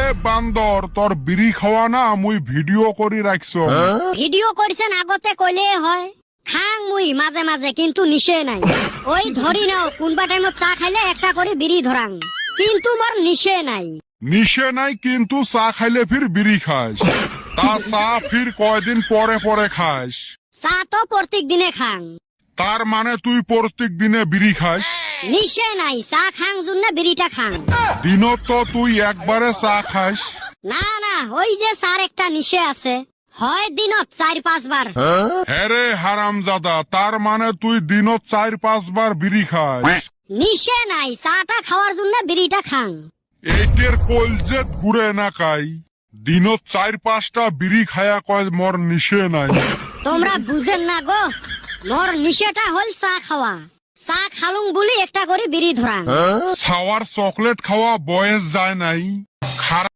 এ বান্দর তোর বিড়ি খাওয়া না মুই ভিডিও করি রাখছ। ভিডিও করছেন আগতে কইলে হয়। খাং মুই মাঝে মাঝে কিন্তু নিশে নাই। ওই ধরি নাও কোনবা টাইমত চা খাইলে একটা করে বিড়ি ধরাং, কিন্তু মোর নিশে নাই। নিশে নাই কিন্তু চা খাইলে ফির বিড়ি খাস। তা চা ফির কয়দিন পরে পরে খাস। চা তো প্রত্যেক দিনে খাং। তার মানে তুই প্রত্যেক দিনে বিড়ি খাস। নিশে নাই, চা খাং জন্য বিড়িটা খাং। দিনত তো তুই একবারে চা খাস। না না, ওই যে চার একটা নিশে আছে, হয় দিনত 4-5 বার। হ্যাঁ রে হারামজাদা, তার মানে তুই দিনত 4-5 বার বিড়ি খাস। নিশে নাই, চাটা খাওয়ার জন্য বিড়িটা খাং। এইটের কলজেত ঘুরে না কাই, দিনত 4-5টা বিড়ি খায়া কয় মোর নিশে নাই। তোমরা বুঝেন না গো, মোর নিশেটা হল চা খাওয়া। চা খালুং বলি একটা করে বিড়ি ধরাং। খাওয়ার চকলেট খাওয়া বয়স যায় নাই।